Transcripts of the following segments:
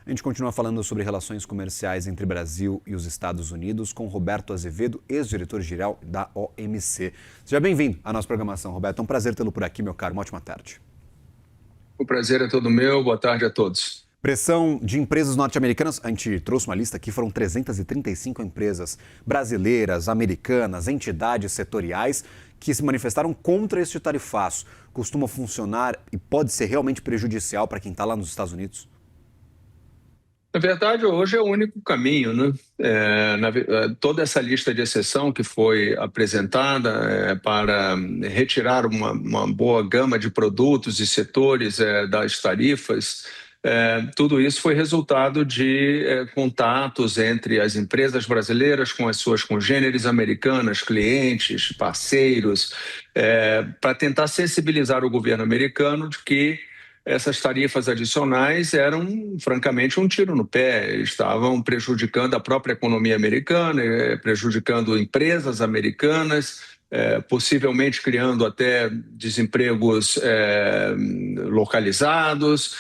A gente continua falando sobre relações comerciais entre Brasil e os Estados Unidos com Roberto Azevedo, ex-diretor-geral da OMC. Seja bem-vindo à nossa programação, Roberto. É um prazer tê-lo por aqui, meu caro. Uma ótima tarde. O prazer é todo meu. Boa tarde a todos. Pressão de empresas norte-americanas, a gente trouxe uma lista aqui, foram 335 empresas brasileiras, americanas, entidades setoriais que se manifestaram contra este tarifaço. Costuma funcionar e pode ser realmente prejudicial para quem está lá nos Estados Unidos? Na verdade, hoje é o único caminho, né? Toda essa lista de exceção que foi apresentada para retirar uma boa gama de produtos e setores das tarifas, tudo isso foi resultado de contatos entre as empresas brasileiras com as suas congêneres americanas, clientes, parceiros, para tentar sensibilizar o governo americano de que essas tarifas adicionais eram, francamente, um tiro no pé, estavam prejudicando a própria economia americana, prejudicando empresas americanas, possivelmente criando até desempregos localizados.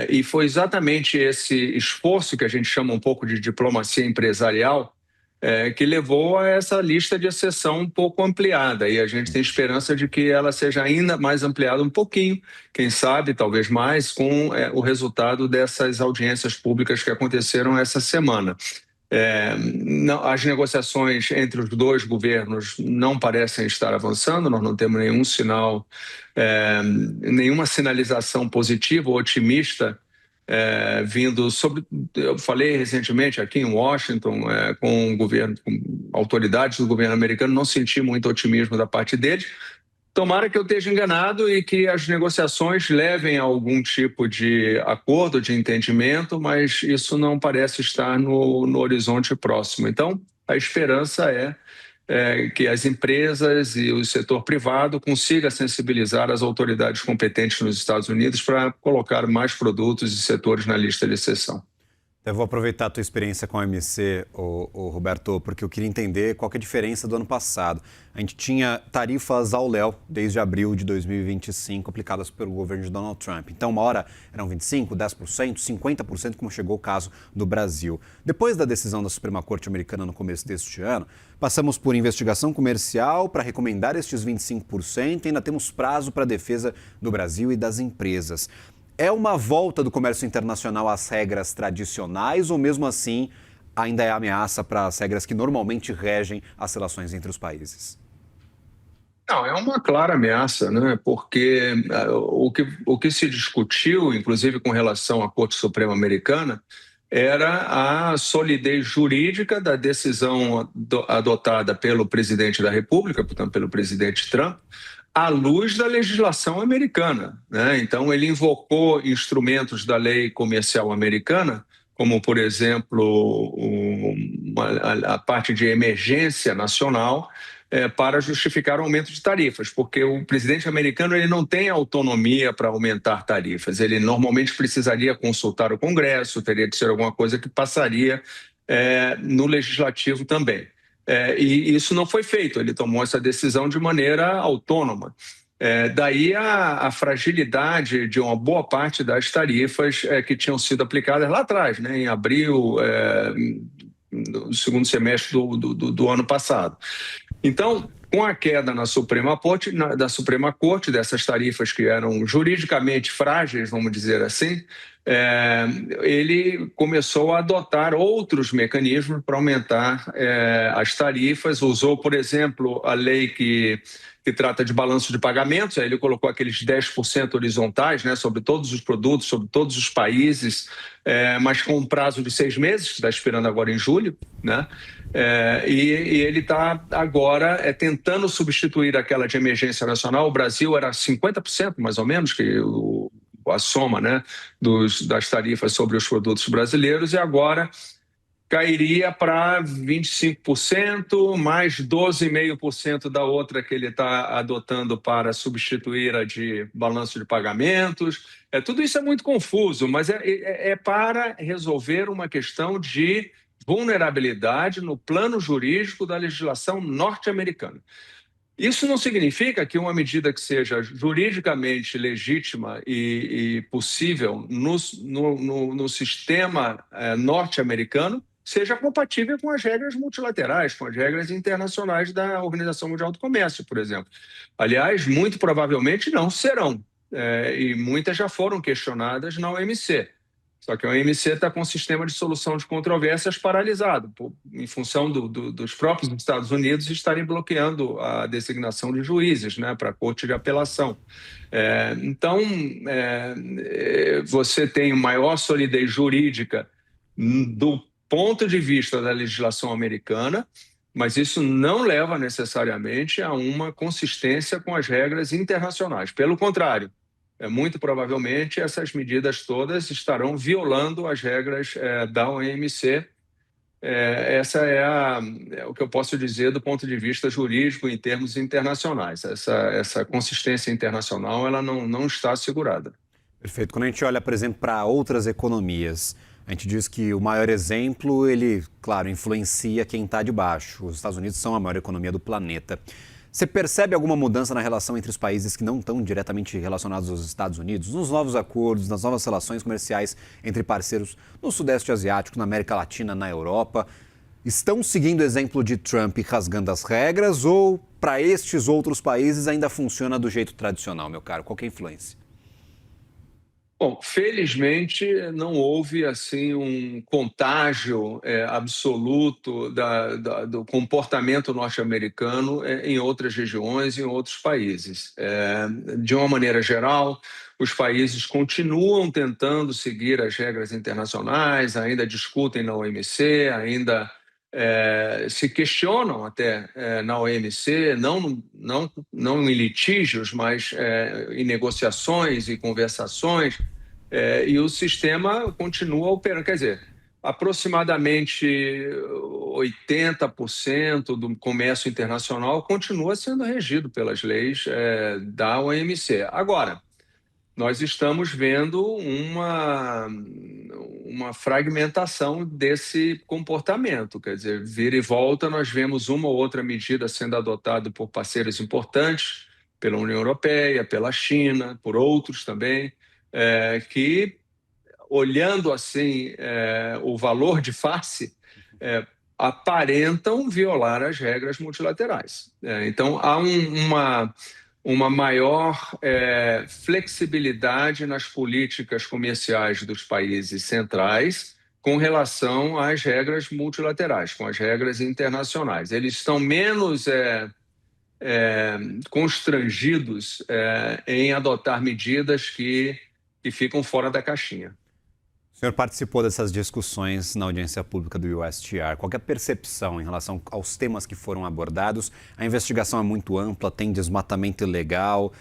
E foi exatamente esse esforço que a gente chama um pouco de diplomacia empresarial que levou a essa lista de exceção um pouco ampliada. E a gente tem esperança de que ela seja ainda mais ampliada um pouquinho, quem sabe, talvez mais, com o resultado dessas audiências públicas que aconteceram essa semana. As negociações entre os dois governos não parecem estar avançando, nós não temos nenhum sinal, nenhuma sinalização positiva ou otimista vindo sobre. Eu falei recentemente aqui em Washington com o governo, com autoridades do governo americano, não senti muito otimismo da parte deles. Tomara que eu esteja enganado e que as negociações levem a algum tipo de acordo, de entendimento, mas isso não parece estar no horizonte próximo. Então, a esperança é que as empresas e o setor privado consigam sensibilizar as autoridades competentes nos Estados Unidos para colocar mais produtos e setores na lista de exceção. Eu vou aproveitar a tua experiência com a OMC, Roberto, porque eu queria entender qual que é a diferença do ano passado. A gente tinha tarifas ao léu desde abril de 2025 aplicadas pelo governo de Donald Trump. Então, uma hora eram 25%, 10%, 50%, como chegou o caso do Brasil. Depois da decisão da Suprema Corte americana no começo deste ano, passamos por investigação comercial para recomendar estes 25% e ainda temos prazo para a defesa do Brasil e das empresas. É uma volta do comércio internacional às regras tradicionais ou, mesmo assim, ainda é ameaça para as regras que normalmente regem as relações entre os países? Não, é uma clara ameaça, né? Porque o que se discutiu, inclusive com relação à Corte Suprema Americana, era a solidez jurídica da decisão adotada pelo presidente da República, portanto, pelo presidente Trump, à luz da legislação americana, né? Então, ele invocou instrumentos da lei comercial americana, como, por exemplo, a parte de emergência nacional, para justificar o aumento de tarifas, porque o presidente americano ele não tem autonomia para aumentar tarifas. Ele normalmente precisaria consultar o Congresso, teria de ser alguma coisa que passaria no legislativo também. E isso não foi feito, ele tomou essa decisão de maneira autônoma. Daí a fragilidade de uma boa parte das tarifas que tinham sido aplicadas lá atrás, né, em abril, no segundo semestre do ano passado. Então, com a queda da Suprema Corte, dessas tarifas que eram juridicamente frágeis, vamos dizer assim, ele começou a adotar outros mecanismos para aumentar as tarifas. Usou, por exemplo, a lei que trata de balanço de pagamentos, aí ele colocou aqueles 10% horizontais, né, sobre todos os produtos, sobre todos os países, mas com um prazo de 6 meses, que está expirando agora em julho, né? E ele está agora tentando substituir aquela de emergência nacional. O Brasil era 50%, mais ou menos, que a soma, né, das tarifas sobre os produtos brasileiros, e agora cairia para 25%, mais 12,5% da outra que ele está adotando para substituir a de balanço de pagamentos. Tudo isso é muito confuso, mas é para resolver uma questão de vulnerabilidade no plano jurídico da legislação norte-americana. Isso não significa que uma medida que seja juridicamente legítima e possível no sistema norte-americano seja compatível com as regras multilaterais, com as regras internacionais da Organização Mundial do Comércio, por exemplo. Aliás, muito provavelmente não serão, e muitas já foram questionadas na OMC. Só que a OMC está com o sistema de solução de controvérsias paralisado, em função dos próprios Estados Unidos estarem bloqueando a designação de juízes, né, para a Corte de Apelação. Então, você tem maior solidez jurídica do ponto de vista da legislação americana, mas isso não leva necessariamente a uma consistência com as regras internacionais. Pelo contrário, muito provavelmente essas medidas todas estarão violando as regras da OMC. Essa é o que eu posso dizer do ponto de vista jurídico em termos internacionais. Essa consistência internacional ela não está assegurada. Perfeito. Quando a gente olha, por exemplo, para outras economias, a gente diz que o maior exemplo, ele, claro, influencia quem está de baixo. Os Estados Unidos são a maior economia do planeta. Você percebe alguma mudança na relação entre os países que não estão diretamente relacionados aos Estados Unidos, nos novos acordos, nas novas relações comerciais entre parceiros no Sudeste Asiático, na América Latina, na Europa? Estão seguindo o exemplo de Trump rasgando as regras ou, para estes outros países, ainda funciona do jeito tradicional, meu caro? Qual que é a influência? Bom, felizmente não houve assim um contágio absoluto do comportamento norte-americano em outras regiões, em outros países. De uma maneira geral, os países continuam tentando seguir as regras internacionais, ainda discutem na OMC, ainda se questionam até na OMC, não em litígios, mas em negociações e conversações, e o sistema continua operando. Quer dizer, aproximadamente 80% do comércio internacional continua sendo regido pelas leis da OMC. Agora, nós estamos vendo uma fragmentação desse comportamento. Quer dizer, vira e volta, nós vemos uma ou outra medida sendo adotada por parceiros importantes, pela União Europeia, pela China, por outros também, que, olhando assim o valor de face, aparentam violar as regras multilaterais. Então, há uma maior flexibilidade nas políticas comerciais dos países centrais com relação às regras multilaterais, com as regras internacionais. Eles estão menos constrangidos em adotar medidas que ficam fora da caixinha. O senhor participou dessas discussões na audiência pública do USTR. Qual é a percepção em relação aos temas que foram abordados? A investigação é muito ampla, tem desmatamento ilegal,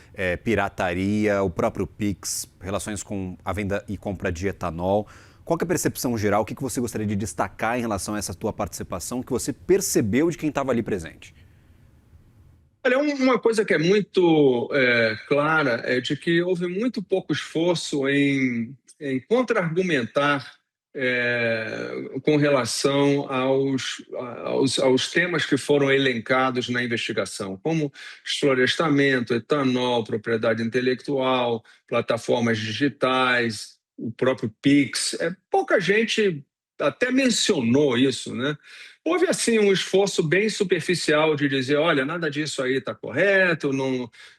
pirataria, o próprio PIX, relações com a venda e compra de etanol. Qual é a percepção geral? O que você gostaria de destacar em relação a essa tua participação, que você percebeu de quem estava ali presente? Olha, uma coisa que é muito clara é de que houve muito pouco esforço em contra-argumentar com relação aos temas que foram elencados na investigação, como desflorestamento, etanol, propriedade intelectual, plataformas digitais, o próprio PIX. Pouca gente até mencionou isso, né? Houve, assim, um esforço bem superficial de dizer, olha, nada disso aí está correto,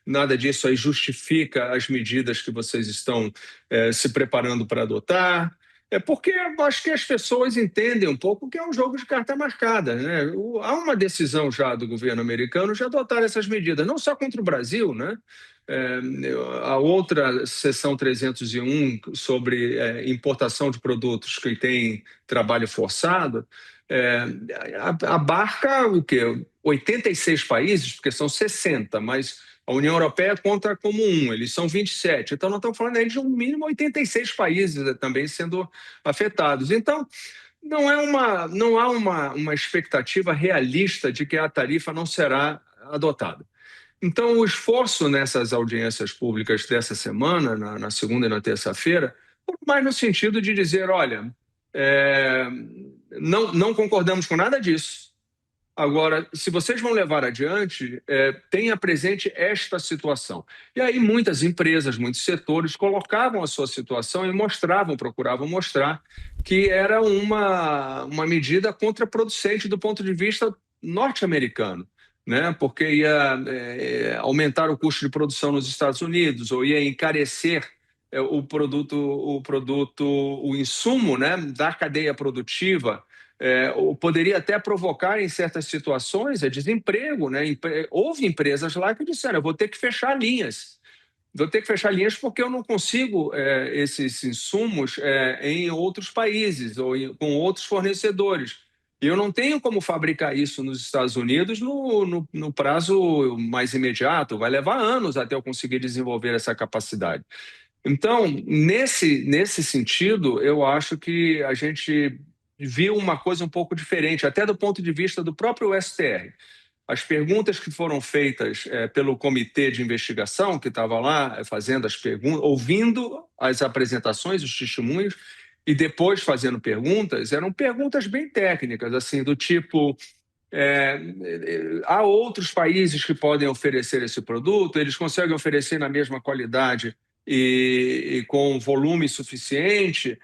nada disso aí justifica as medidas que vocês estão se preparando para adotar. Porque eu acho que as pessoas entendem um pouco que é um jogo de carta marcada, né? Há uma decisão já do governo americano de adotar essas medidas, não só contra o Brasil, né? A outra seção 301 sobre importação de produtos que têm trabalho forçado abarca o quê? 86 países, porque são 60, mas a União Europeia conta como eles são 27. Então, nós estamos falando aí de um mínimo 86 países também sendo afetados. Então, não há uma expectativa realista de que a tarifa não será adotada. Então, o esforço nessas audiências públicas dessa semana, na segunda e na terça-feira, foi mais no sentido de dizer, olha, não concordamos com nada disso, Agora, se vocês vão levar adiante, tenha presente esta situação. E aí muitas empresas, muitos setores colocavam a sua situação e mostravam, procuravam mostrar que era uma medida contraproducente do ponto de vista norte-americano, né? Porque ia aumentar o custo de produção nos Estados Unidos ou ia encarecer o insumo, né, da cadeia produtiva, ou poderia até provocar, em certas situações, desemprego. Né? Houve empresas lá que disseram: eu vou ter que fechar linhas. Vou ter que fechar linhas porque eu não consigo esses insumos em outros países ou com outros fornecedores. E eu não tenho como fabricar isso nos Estados Unidos no prazo mais imediato. Vai levar anos até eu conseguir desenvolver essa capacidade. Então, nesse sentido, eu acho que a gente viu uma coisa um pouco diferente, até do ponto de vista do próprio STR. As perguntas que foram feitas pelo comitê de investigação, que estava lá fazendo as perguntas, ouvindo as apresentações, os testemunhos, e depois fazendo perguntas, eram perguntas bem técnicas, assim, do tipo: há outros países que podem oferecer esse produto, eles conseguem oferecer na mesma qualidade e com volume suficiente,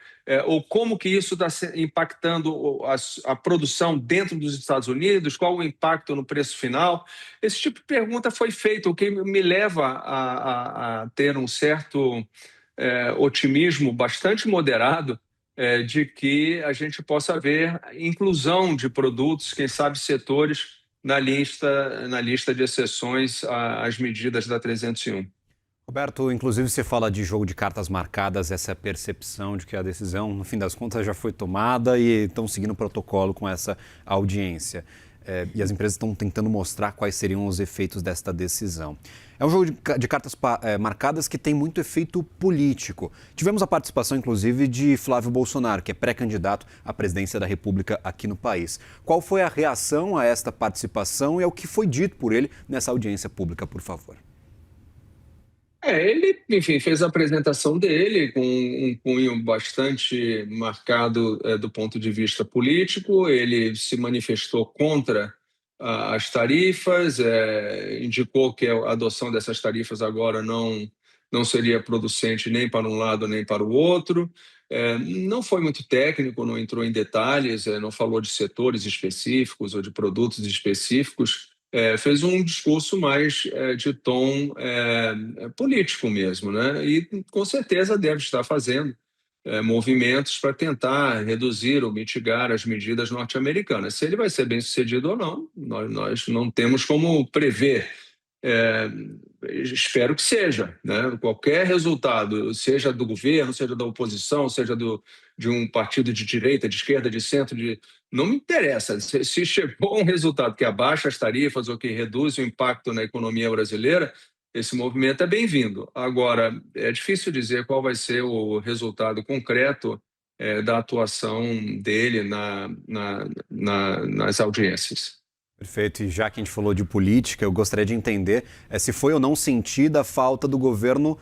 ou como que isso está impactando a produção dentro dos Estados Unidos, qual o impacto no preço final? Esse tipo de pergunta foi feito, o que me leva a ter um certo otimismo bastante moderado, de que a gente possa ver inclusão de produtos, quem sabe setores, na lista de exceções às medidas da 301. Roberto, inclusive você fala de jogo de cartas marcadas, essa percepção de que a decisão, no fim das contas, já foi tomada e estão seguindo o protocolo com essa audiência. E as empresas estão tentando mostrar quais seriam os efeitos desta decisão. É um jogo de cartas marcadas que tem muito efeito político. Tivemos a participação, inclusive, de Flávio Bolsonaro, que é pré-candidato à presidência da República aqui no país. Qual foi a reação a esta participação e ao que foi dito por ele nessa audiência pública, por favor? Ele, enfim, fez a apresentação dele com um cunho bastante marcado do ponto de vista político. Ele se manifestou contra as tarifas, indicou que a adoção dessas tarifas agora não seria producente nem para um lado nem para o outro. Não foi muito técnico, não entrou em detalhes, não falou de setores específicos ou de produtos específicos. Fez um discurso mais de tom político mesmo, né? E com certeza deve estar fazendo movimentos para tentar reduzir ou mitigar as medidas norte-americanas. Se ele vai ser bem sucedido ou não, nós não temos como prever. É, Espero que seja, né? Qualquer resultado, seja do governo, seja da oposição, seja de um partido de direita, de esquerda, de centro, não me interessa. Se chegou a um resultado que abaixa as tarifas ou que reduz o impacto na economia brasileira, esse movimento é bem-vindo. Agora, é difícil dizer qual vai ser o resultado concreto da atuação dele nas audiências. Perfeito. E já que a gente falou de política, eu gostaria de entender se foi ou não sentida a falta do governo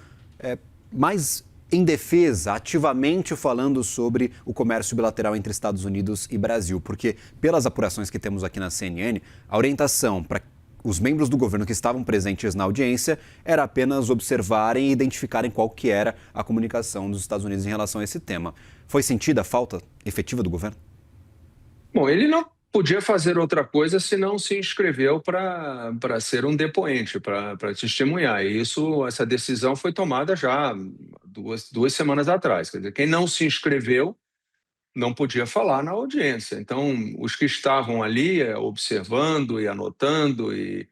mais em defesa, ativamente falando sobre o comércio bilateral entre Estados Unidos e Brasil. Porque, pelas apurações que temos aqui na CNN, a orientação para os membros do governo que estavam presentes na audiência era apenas observarem e identificarem qual que era a comunicação dos Estados Unidos em relação a esse tema. Foi sentida a falta efetiva do governo? Bom, ele não podia fazer outra coisa se não se inscreveu para ser um depoente, para testemunhar. E essa decisão foi tomada já duas semanas atrás. Quer dizer, quem não se inscreveu não podia falar na audiência. Então, os que estavam ali observando e anotando e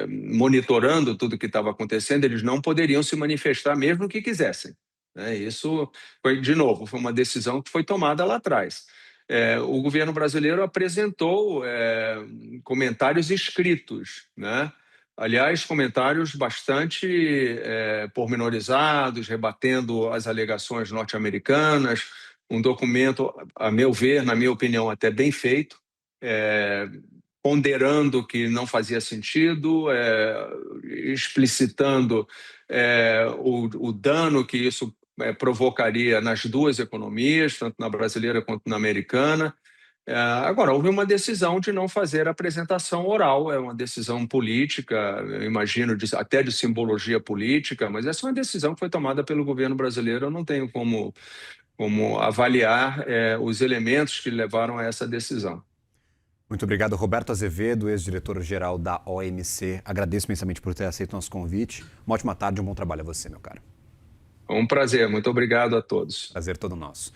monitorando tudo o que estava acontecendo, eles não poderiam se manifestar mesmo que quisessem, né? Isso foi, de novo, foi uma decisão que foi tomada lá atrás. O governo brasileiro apresentou comentários escritos, né? Aliás, comentários bastante pormenorizados, rebatendo as alegações norte-americanas, um documento, a meu ver, na minha opinião, até bem feito, ponderando que não fazia sentido, explicitando o dano que isso provocaria nas duas economias, tanto na brasileira quanto na americana. Agora, houve uma decisão de não fazer a apresentação oral, é uma decisão política, eu imagino, até de simbologia política, mas essa é uma decisão que foi tomada pelo governo brasileiro, eu não tenho como avaliar os elementos que levaram a essa decisão. Muito obrigado, Roberto Azevedo, ex-diretor-geral da OMC. Agradeço imensamente por ter aceito o nosso convite. Uma ótima tarde e um bom trabalho a você, meu caro. É um prazer, muito obrigado a todos. Prazer todo nosso.